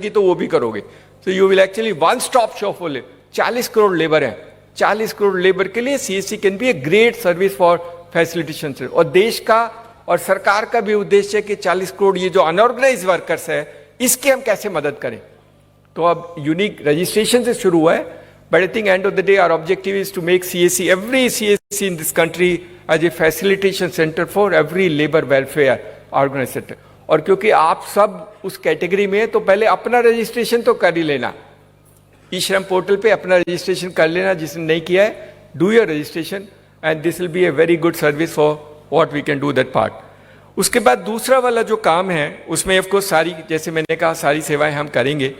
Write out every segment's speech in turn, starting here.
की तो वो भी करोगे। सो you will actually one stop shop for 40 crore labour है, 40 करोड़ लेबर के लिए CSC can B a great service for facilitation. और देश का और सरकार का भी उद्देश्य है कि 40 करोड़ ये जो अनऑर्गेनाइज वर्कर्स है इसकी हम कैसे मदद करें। तो अब यूनिक रजिस्ट्रेशन से शुरू हुआ है, but I think end of the day our objective is to make CSC, every CSC in this country as a facilitation centre for every labour welfare organisation. और क्योंकि आप सब उस कैटेगरी में है तो पहले अपना रजिस्ट्रेशन तो कर ही लेना, ई श्रम पोर्टल पे अपना रजिस्ट्रेशन कर लेना, जिसने नहीं किया है do your registration and this will be a very good service for what we can do that part. उसके बाद दूसरा वाला जो काम है उसमें ऑफकोर्स सारी, जैसे मैंने कहा, सारी सेवाएं हम करेंगे।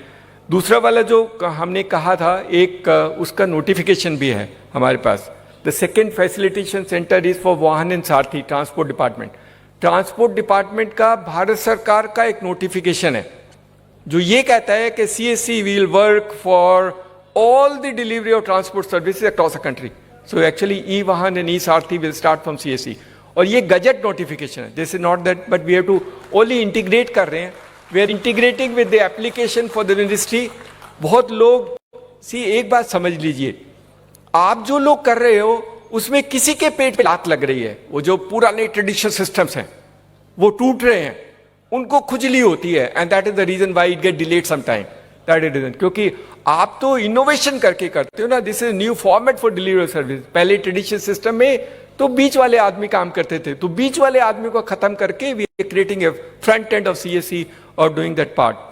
दूसरा वाला जो हमने कहा था एक उसका नोटिफिकेशन भी है हमारे पास। The second facilitation centre is for Vahan and Sarathi, transport department. Transport department का भारत सरकार का एक नोटिफिकेशन है जो ये कहता है कि CSC will work for all the delivery of transport services across the country. So actually ई वाहन and E Sarathi will start from CSC. और ये गजट नोटिफिकेशन है, this is not that, but we have to only integrate कर रहे हैं, we are integrating with the application for the ministry. बहुत लोग एक बात समझ लीजिए, आप जो लोग कर रहे हो उसमें किसी के पेट पे लात लग रही है। वो जो पुराने ट्रेडिशनल सिस्टम्स हैं वो टूट रहे हैं, उनको खुजली होती है, and that is the reason why it get delayed some time, that is reason. क्योंकि आप तो इनोवेशन करके करते हो ना, this is new format for delivery service. पहले ट्रेडिशनल सिस्टम में तो बीच वाले आदमी काम करते थे, तो बीच वाले आदमी को खत्म करके we are creating a front end of CSC और डूइंग दैट पार्ट।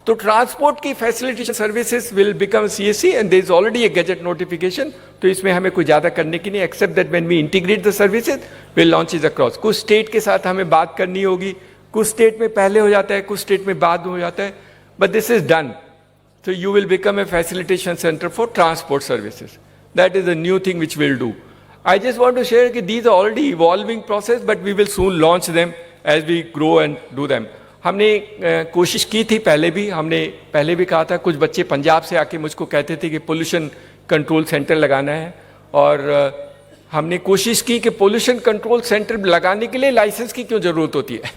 तो ट्रांसपोर्ट की facilitation services will become CSC and there is already a gazette notification. तो इसमें हमें कुछ ज्यादा करने की नहीं, except that when we integrate the services will launch is across. कुछ स्टेट के साथ हमें बात करनी होगी, कुछ स्टेट में पहले हो जाता है, कुछ स्टेट में बाद हो जाता है, but this is done. So you will become a facilitation center for transport services. That is a new thing which we'll do. I just want to share that these are already evolving process, but we will soon launch them as we grow and do them. हमने कोशिश की थी पहले भी, हमने पहले भी कहा था, कुछ बच्चे पंजाब से आके मुझको कहते थे कि पोल्यूशन कंट्रोल सेंटर लगाना है, और हमने कोशिश की कि पोल्यूशन कंट्रोल सेंटर लगाने के लिए लाइसेंस की क्यों जरूरत होती है।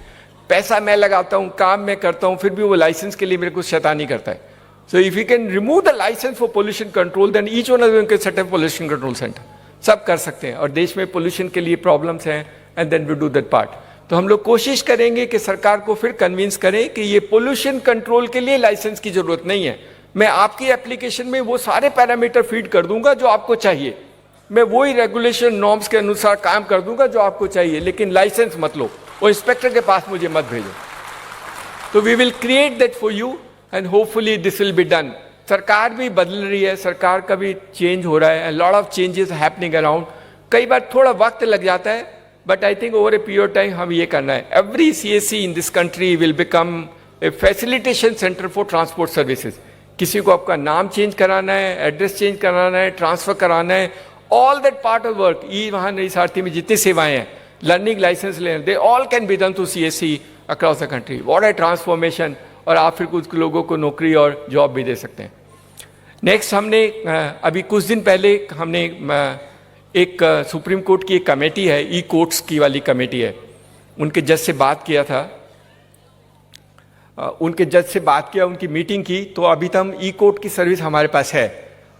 पैसा मैं लगाता हूँ, काम मैं करता हूँ, फिर भी वो लाइसेंस के लिए मेरे को शैतानी करता है। So if you can remove the license for pollution control, then each one of them can set up pollution control center. सब कर सकते हैं, और देश में पोल्यूशन के लिए प्रॉब्लम्स हैं, and then we do that part. तो हम लोग कोशिश करेंगे कि सरकार को फिर कन्विंस करें कि ये पोल्यूशन कंट्रोल के लिए लाइसेंस की जरूरत नहीं है। मैं आपकी एप्लीकेशन में वो सारे पैरामीटर फीड कर दूंगा जो आपको चाहिए, मैं वही रेगुलेशन नॉर्म्स के अनुसार काम कर दूंगा जो आपको चाहिए, लेकिन लाइसेंस मत लो, वो इंस्पेक्टर के पास मुझे मत भेजो। तो we will create that for you and hopefully this will be done. सरकार भी बदल रही है, सरकार का भी चेंज हो रहा है, and lot of changes happening around. कई बार थोड़ा वक्त लग जाता है, but I think over a period of time हम ये करना है। Every CSC in this country will become a facilitation center for transport services. किसी को आपका नाम चेंज कराना है, एड्रेस चेंज कराना है, ट्रांसफर कराना है, all that part of work, ई वाहन ई सारथी में जितनी सेवाएं हैं, लर्निंग लाइसेंस लेना, they all can be done through CSC across the country. What a transformation! और आप फिर कुछ लोगों को नौकरी और जॉब भी दे सकते हैं। नेक्स्ट, हमने अभी कुछ दिन पहले हमने एक सुप्रीम कोर्ट की एक कमेटी है, ई कोर्ट्स की वाली कमेटी है, उनके जज से बात किया था, उनके जज से बात किया, उनकी मीटिंग की। तो अभी तक हम ई कोर्ट की सर्विस हमारे पास है,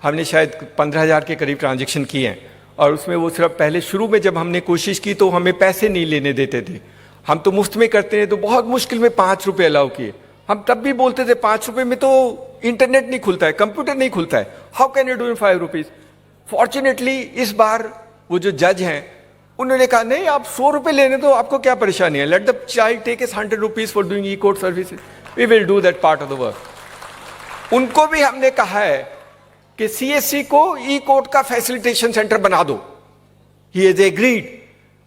हमने शायद 15,000 के करीब ट्रांजेक्शन किए हैं, और उसमें वो सिर्फ पहले शुरू में जब हमने कोशिश की तो हमें पैसे नहीं लेने देते थे, हम तो मुफ्त में करते हैं, तो बहुत मुश्किल में 5 रुपये अलाउ किए। हम तब भी बोलते थे 5 रुपये में तो इंटरनेट नहीं खुलता है, कंप्यूटर नहीं खुलता है, how can you do in 5 rupees. Fortunately इस बार वो जो जज हैं उन्होंने कहा नहीं, आप 100 रुपये लेने दो, आपको क्या परेशानी है, let the child take is 100 rupees for doing e court services, we will do that part of the work. उनको भी हमने कहा है कि सीएससी को ई कोर्ट का फैसिलिटेशन सेंटर बना दो, ही इज एग्रीड,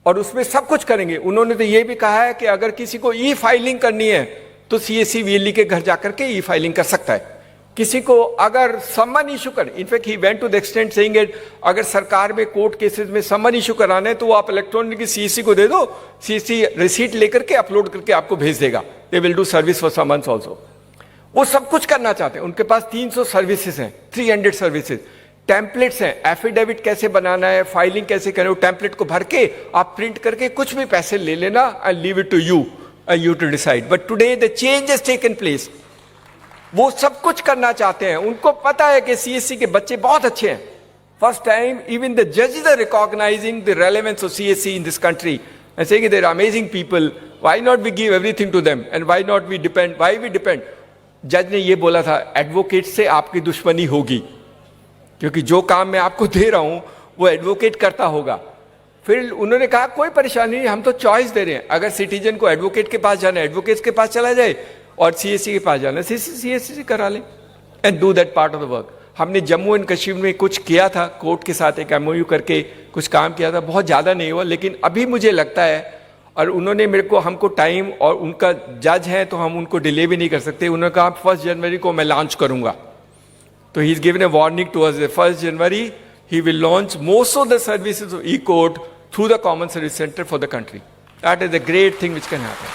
और उसमें सब कुछ करेंगे। उन्होंने तो ये भी कहा है कि अगर किसी को ई फाइलिंग करनी है तो सीएससी वीएलई के घर जाकर के ई फाइलिंग कर सकता है। किसी को अगर समन इशू कर, in fact he went to the extent saying it, अगर सरकार में कोर्ट केसेस में समन इशू कराना है तो आप इलेक्ट्रॉनिक सीएससी को दे दो, सीएससी रिसीट लेकर के अपलोड करके आपको भेज देगा, they will do service for summons also. वो सब कुछ करना चाहते हैं, उनके पास 300 सर्विसेज हैं, 300 सर्विसेज, टेम्पलेट्स हैं, एफिडेविट कैसे बनाना है, फाइलिंग कैसे करें, वो टेम्पलेट को भर के आप प्रिंट करके कुछ भी पैसे ले लेना, I leave it to you and you to decide. But today the change has taken place. वो सब कुछ करना चाहते हैं, उनको पता है कि सीएससी के बच्चे बहुत अच्छे हैं. First time, even the judges are recognizing the relevance of CSC in this country and saying they're amazing people. Why not we give everything to them and why not we depend? Why we depend? जज ने ये बोला था, advocate से आपकी दुश्मनी होगी, क्योंकि जो काम मैं आपको दे रहा हूं वो एडवोकेट करता होगा. फिर उन्होंने कहा कोई परेशानी नहीं, हम तो चॉइस दे रहे हैं. अगर सिटीजन को एडवोकेट के पास जाना है, एडवोकेट के पास चला जाए, और सीएससी के पास जाना है, सीएससी से करा ले and do that part of the work. हमने जम्मू एंड कश्मीर में कुछ किया था, कोर्ट के साथ एक एमओयू करके कुछ काम किया था, बहुत ज़्यादा नहीं हुआ, लेकिन अभी मुझे लगता है, और उन्होंने मेरे को हमको टाइम, और उनका जज है तो हम उनको डिले भी नहीं कर सकते. उन्होंने कहा 1 जनवरी को मैं लॉन्च करूंगा. तो he is given a warning to us, 1 January he will launch most of the services of e court through the common service centre for the country. That is a great thing which can happen.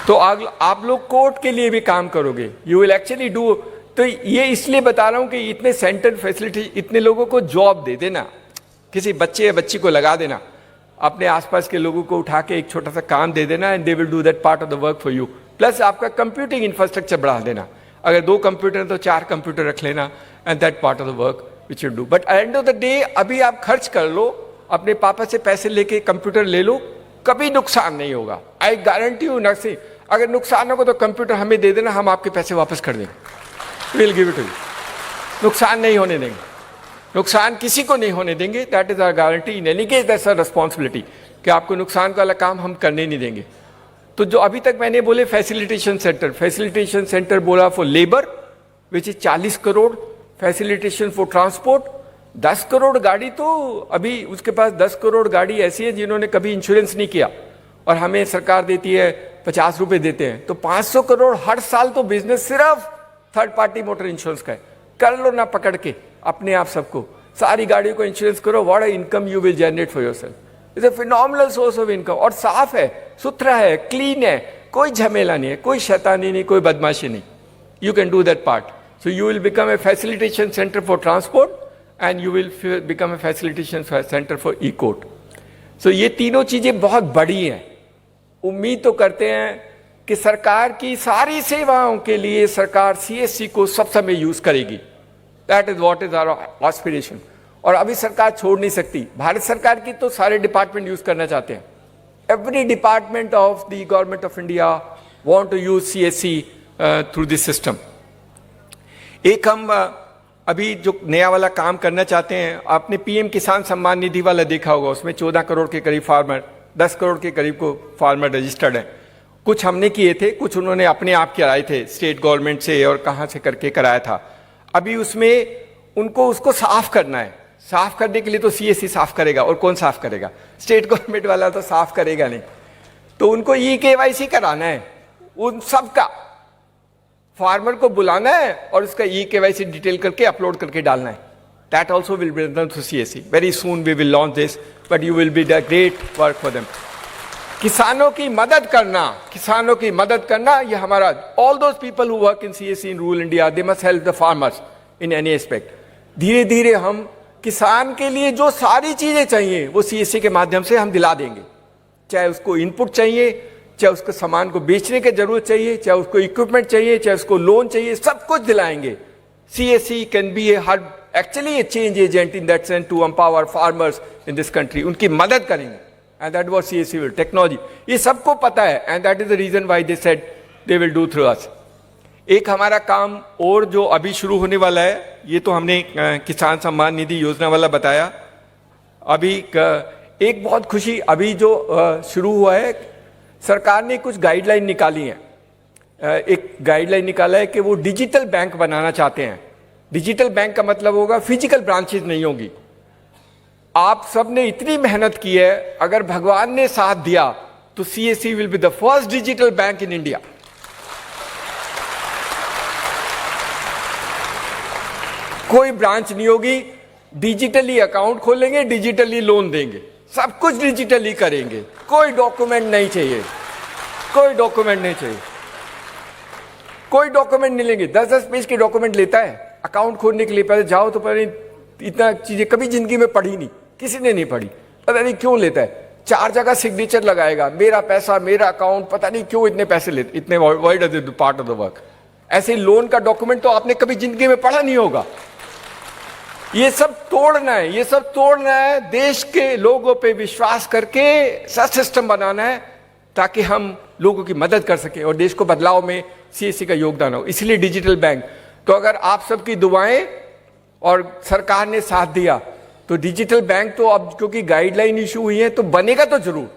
तो आप लोग court के लिए भी काम करोगे, you will actually do. तो ये इसलिए बता रहा हूं कि इतने सेंटर फैसिलिटी, इतने लोगों को जॉब दे देना, किसी बच्चे या बच्ची को लगा देना, अपने आसपास के लोगों को उठा के एक छोटा सा काम दे देना, and they will do that part of the work for you. Plus आपका कंप्यूटिंग इंफ्रास्ट्रक्चर बढ़ा देना, अगर 2 कंप्यूटर हैं तो 4 कंप्यूटर रख लेना, and that part of the work which you do. But and of the day अभी आप खर्च कर लो, अपने पापा से पैसे लेके कंप्यूटर ले लो, कभी नुकसान नहीं होगा. आई गारंटी यू नर्सिंग, अगर नुकसान होगा तो कंप्यूटर हमें दे देना, हम आपके पैसे वापस कर देंगे. We'll give it to you. नुकसान नहीं होने देंगे, नुकसान किसी को नहीं होने देंगे. That is our guarantee. In any case that's our responsibility कि आपको नुकसान वाला काम हम करने नहीं देंगे. तो जो अभी तक मैंने बोले फैसिलिटेशन सेंटर बोला for labour which is 40 crore, facilitation for transport 10 crore गाड़ी. तो अभी उसके पास 10 करोड़ गाड़ी ऐसी है जिन्होंने कभी इंश्योरेंस नहीं किया, और हमें सरकार देती है 50 रुपए देते हैं, तो 500 करोड़ हर साल तो बिजनेस सिर्फ थर्ड पार्टी मोटर इंश्योरेंस का है. कर लो ना पकड़ के अपने आप सबको, सारी गाड़ियों को इंश्योरेंस करो. What a income you will generate for yourself. It's a phenomenal source of income, और साफ है, सुथरा है, क्लीन है, कोई झमेला नहीं है, कोई शैतानी नहीं, कोई बदमाशी नहीं. You can do that part. So you will become a facilitation centre for transport and you will become a facilitation centre for e court. So ये तीनों चीजें बहुत बड़ी हैं. उम्मीद तो करते हैं कि सरकार की सारी सेवाओं के लिए सरकार सीएससी को सब समय यूज करेगी. That is what is our aspiration. और अभी सरकार छोड़ नहीं सकती. भारत सरकार की तो सारे डिपार्टमेंट यूज करना चाहते हैं. Every department of the government of India want to use CSC through this system. एक हम अभी जो नया वाला काम करना चाहते हैं, आपने पीएम किसान सम्मान निधि वाला देखा होगा, उसमें 14 करोड़ के करीब फार्मर, 10 करोड़ के करीब को फार्मर रजिस्टर्ड हैं. कुछ हमने किए थे, कुछ उन्होंने अपने आप कराए थे, स्टेट गवर्नमेंट से और कहाँ से करके कराया था. अभी उसमें उनको उसको साफ करना है. साफ करने के लिए तो सीएससी साफ करेगा, और कौन साफ करेगा? स्टेट गवर्नमेंट वाला तो साफ करेगा नहीं. तो उनको ई-केवाईसी कराना है, उन सबका फार्मर को बुलाना है और उसका ई-केवाईसी डिटेल करके अपलोड करके डालना है. That also will be done through CSC. Very soon we will launch this, but you will be the great work for them. किसानों की मदद करना, ये हमारा, all those people who work in CSC in rural India, they must help the farmers in any aspect. धीरे धीरे हम किसान के लिए जो सारी चीजें चाहिए वो सीएससी के माध्यम से हम दिला देंगे. चाहे उसको इनपुट चाहिए, चाहे उसको सामान को बेचने की जरूरत चाहिए, चाहे उसको इक्विपमेंट चाहिए, चाहे उसको लोन चाहिए, सब कुछ दिलाएंगे. CSC can be actually a change agent in that sense to empower farmers in this country. उनकी मदद करेंगे. And that was CSC will technology. ये सबको पता है, and that is the reason why they said they will do through us. एक हमारा काम और जो अभी शुरू होने वाला है, ये तो हमने किसान सम्मान निधि योजना वाला बताया. अभी एक बहुत खुशी, अभी जो शुरू हुआ है, सरकार ने कुछ गाइडलाइन निकाली है. एक गाइडलाइन निकाला है कि वो डिजिटल बैंक बनाना चाहते हैं. डिजिटल बैंक का मतलब होगा फिजिकल ब्रांचेज नहीं होगी. आप सब ने इतनी मेहनत की है, अगर भगवान ने साथ दिया तो CSC will be the first digital bank in India. कोई ब्रांच नहीं होगी, डिजिटली अकाउंट खोलेंगे, डिजिटली लोन देंगे, सब कुछ डिजिटली करेंगे. कोई डॉक्यूमेंट नहीं चाहिए, कोई डॉक्यूमेंट नहीं लेंगे. 10-10 पेज के डॉक्यूमेंट लेता है अकाउंट खोलने के लिए. पहले जाओ तो पहले इतना चीजें कभी जिंदगी में पढ़ी नहीं, किसी ने नहीं पढ़ी, पता नहीं क्यों लेता है. 4 जगह सिग्नेचर लगाएगा, मेरा पैसा, मेरा अकाउंट, पता नहीं क्यों इतने पैसे लेते, इतने wide does it part of the work. ऐसे लोन का डॉक्यूमेंट तो आपने कभी जिंदगी में पढ़ा नहीं होगा। ये सब तोड़ना है, ये सब तोड़ना है, देश के लोगों पे विश्वास करके ऐसा सिस्टम बनाना है ताकि हम लोगों की मदद कर सके और देश को बदलाव में सीएससी का योगदान हो। इसलिए डिजिटल बैंक, तो अगर आप सबकी दुआएं और सरकार ने साथ दिया तो डिजिटल बैंक तो अब क्योंकि गाइडलाइन इशू हुई है तो बनेगा तो जरूर,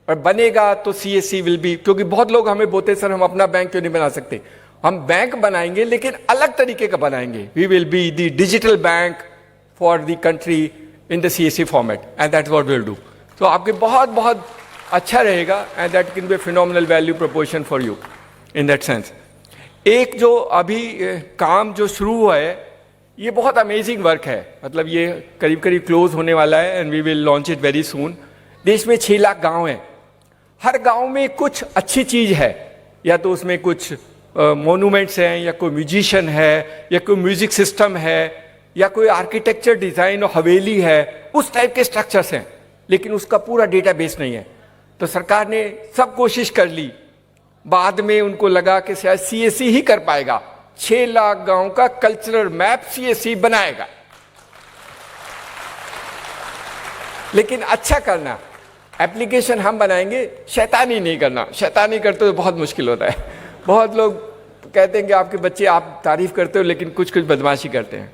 और बनेगा तो सीएससी विल बी, क्योंकि बहुत लोग हमें बोलते सर हम अपना बैंक क्यों नहीं बना सकते। हम बैंक बनाएंगे लेकिन अलग तरीके का बनाएंगे। We will be the digital bank for the country in the CSC format and that's what we will do. तो आपके बहुत बहुत अच्छा रहेगा and that can be phenomenal value proportion for you in that sense. एक जो अभी काम जो शुरू हुआ है ये बहुत अमेजिंग वर्क है, मतलब ये करीब करीब क्लोज होने वाला है and we will launch it very soon. देश में 6 लाख गांव हैं, हर गांव में कुछ अच्छी चीज है, या तो उसमें कुछ मोनूमेंट्स हैं, या कोई म्यूजिशियन है, या कोई म्यूजिक सिस्टम है, या कोई आर्किटेक्चर डिजाइन और हवेली है, उस टाइप के स्ट्रक्चर्स हैं, लेकिन उसका पूरा डेटाबेस नहीं है। तो सरकार ने सब कोशिश कर ली, बाद में उनको लगा कि शायद सीएससी ही कर पाएगा। 6 लाख गांव का कल्चरल मैप सीएससी बनाएगा, लेकिन अच्छा करना, एप्लीकेशन हम बनाएंगे, शैतानी नहीं करना। शैतानी करते तो बहुत मुश्किल होता है। बहुत लोग कहते हैं कि आपके बच्चे, आप तारीफ करते हो लेकिन कुछ कुछ बदमाशी करते हैं,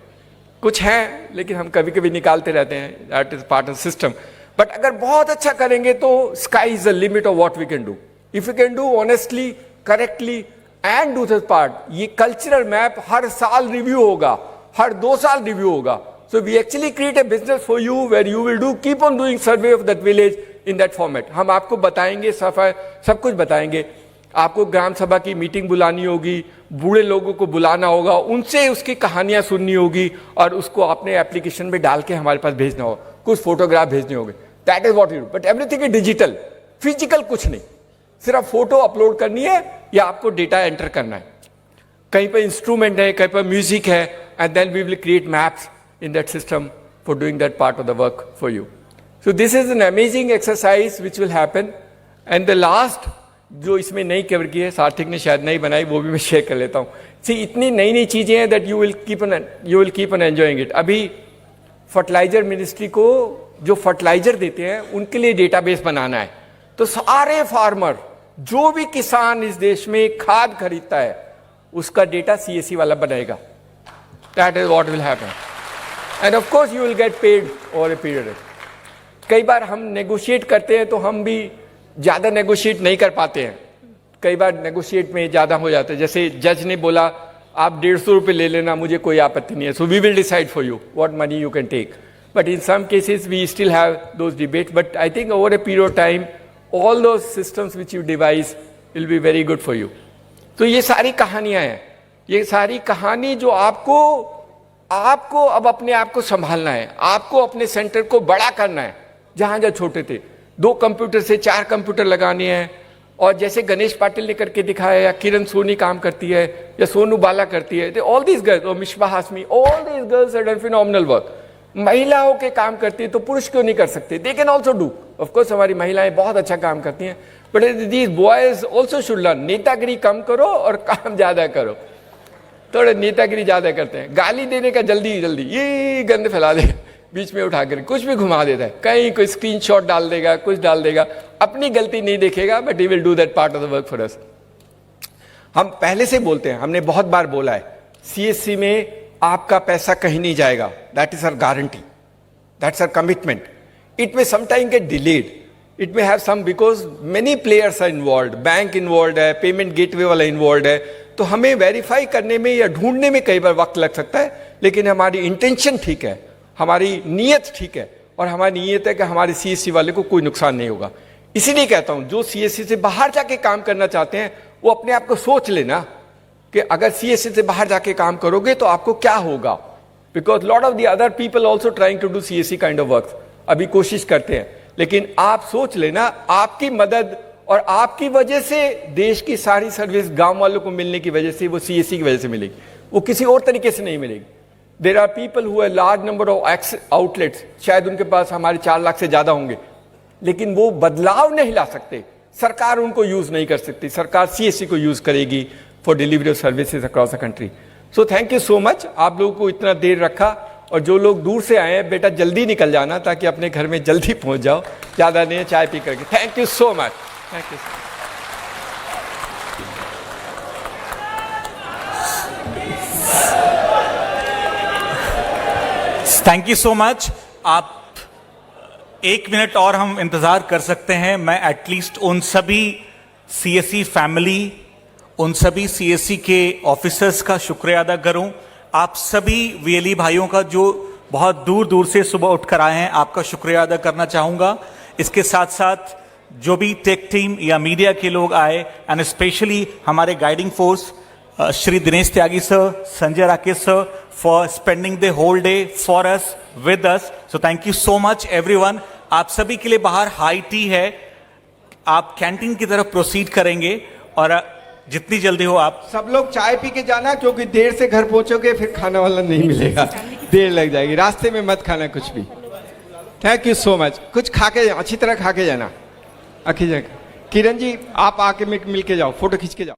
कुछ हैं लेकिन हम कभी कभी निकालते रहते हैं, that is part of system. But अगर बहुत अच्छा करेंगे तो sky is the limit of what we can do if you can do honestly, correctly and do this part. ये कल्चरल मैप हर साल रिव्यू होगा, हर 2 साल रिव्यू होगा। So we actually create a business for you where you will do keep on doing survey of that village in that format. हम आपको बताएंगे, सब कुछ बताएंगे। आपको ग्राम सभा की मीटिंग बुलानी होगी, बूढ़े लोगों को बुलाना होगा, उनसे उसकी कहानियां सुननी होगी और उसको अपने एप्लीकेशन में डाल के हमारे पास भेजना होगा, कुछ फोटोग्राफ भेजने होंगे। That is what you do, but everything is digital, physical कुछ नहीं, सिर्फ फोटो अपलोड करनी है या आपको डेटा एंटर करना है। कहीं पर इंस्ट्रूमेंट है, कहीं पर म्यूजिक है, and then we will create maps in that system for doing that part of the work for you. So this is an amazing exercise which will happen. And the last जो इसमें नई cover की है, सार्थक ने शायद नहीं बनाई, वो भी मैं शेयर कर लेता हूँ। सी इतनी नई नई चीजें हैं that you will keep on enjoying it. अभी फर्टिलाइजर मिनिस्ट्री को जो फर्टिलाइजर देते हैं उनके लिए डेटाबेस बनाना है। तो सारे फार्मर, जो भी किसान इस देश में खाद खरीदता है, उसका डेटा सीएससी वाला बनाएगा। That is what will happen end of course you will get paid over a period. कई बार हम नेगोशिएट करते हैं तो हम भी ज्यादा नेगोशिएट नहीं कर पाते हैं, कई बार नेगोशिएट में ज्यादा हो जाता है। जैसे जज ने बोला आप 150 रुपये ले लेना, मुझे कोई आपत्ति नहीं है, so we will decide for you what money you can take. But in some cases we still have those debate, but I think over a period of time all those systems which you devise will be very good for you. तो ये सारी कहानियां हैं, ये सारी कहानी जो आपको अब अपने आप को संभालना है, आपको अपने सेंटर को बड़ा करना है। जहां जहां छोटे थे 2 कंप्यूटर से 4 कंप्यूटर लगाने हैं, और जैसे गणेश पाटिल ने करके दिखाया, या किरण सोनी काम करती है, या सोनू बाला करती है, ऑल दीज गर्ल्स, और Mishba Hashmi, all these girls have done phenomenal work. महिलाओं के काम करती है तो पुरुष क्यों नहीं कर सकते? They can also do. Of course हमारी महिलाएं बहुत अच्छा काम करती हैं, but these boys also should learn. नेतागिरी कम करो और काम ज्यादा करो। थोड़े नेतागिरी ज्यादा करते हैं, गाली देने का जल्दी ये गंद फैला देगा, बीच में उठा कर कुछ भी घुमा देता है, कहीं कोई स्क्रीनशॉट डाल देगा, कुछ डाल देगा, अपनी गलती नहीं देखेगा, but he will do that part of the work for us. हम पहले से बोलते हैं, हमने बहुत बार बोला है, सीएससी में आपका पैसा कहीं नहीं जाएगा। That is our guarantee, that's our commitment. It may sometime get delayed, it may have some, because many players are involve, bank involve है, पेमेंट गेटवे वाला इन्वॉल्व है, तो हमें वेरीफाई करने में या ढूंढने में कई बार वक्त लग सकता है। लेकिन हमारी इंटेंशन ठीक है, हमारी नीयत ठीक है, और हमारी नीयत है कि हमारे सीएससी वाले को कोई नुकसान नहीं होगा। इसीलिए कहता हूं, जो सीएससी से बाहर जाके काम करना चाहते हैं वो अपने आप को सोच लेना कि अगर सीएससी से बाहर जाके काम करोगे तो आपको क्या होगा। Because lot of the other people also trying to do CSC kind of work, अभी कोशिश करते हैं। लेकिन आप सोच लेना, आपकी मदद और आपकी वजह से देश की सारी सर्विस गांव वालों को मिलने की वजह से, वो सीएससी की वजह से मिलेगी, वो किसी और तरीके से नहीं मिलेगी। There are people who have large number of outlets, शायद उनके पास हमारे 4 लाख से ज्यादा होंगे, लेकिन वो बदलाव नहीं ला सकते। सरकार उनको यूज नहीं कर सकती, सरकार सीएससी को यूज करेगी for delivery of services across the country. So thank you so much, आप लोगों को इतना देर रखा, और जो लोग दूर से आए हैं बेटा जल्दी निकल जाना ताकि अपने घर में जल्दी पहुंच जाओ, ज़्यादा नहीं है चाय पी करके। Thank you so much, thank you. Thank you so much. आप 1 मिनट और हम इंतजार कर सकते हैं। मैं एटलीस्ट उन सभी सीएससी फैमिली, उन सभी सीएससी के ऑफिसर्स का शुक्रिया अदा करूं। आप सभी वीएलई भाइयों का जो बहुत दूर दूर से सुबह उठकर आए हैं, आपका शुक्रिया अदा करना चाहूंगा। इसके साथ साथ जो भी टेक टीम या मीडिया के लोग आए, एंड स्पेशली हमारे guiding force Shri Dinesh Tyagi sir, Sanjay Rakesh sir, for spending the whole day for us, with us. So thank you so much everyone. आप सभी के लिए बाहर हाई टी है, आप कैंटीन की तरफ प्रोसीड करेंगे, और जितनी जल्दी हो आप सब लोग चाय पी के जाना, क्योंकि देर से घर पहुंचोगे फिर खाना वाला नहीं मिलेगा, देर लग जाएगी। रास्ते में मत खाना कुछ भी। Thank you so much. कुछ खा के अच्छी तरह खा के जाना। किरण जी आप आके मिल के जाओ, फोटो खींच के जाओ।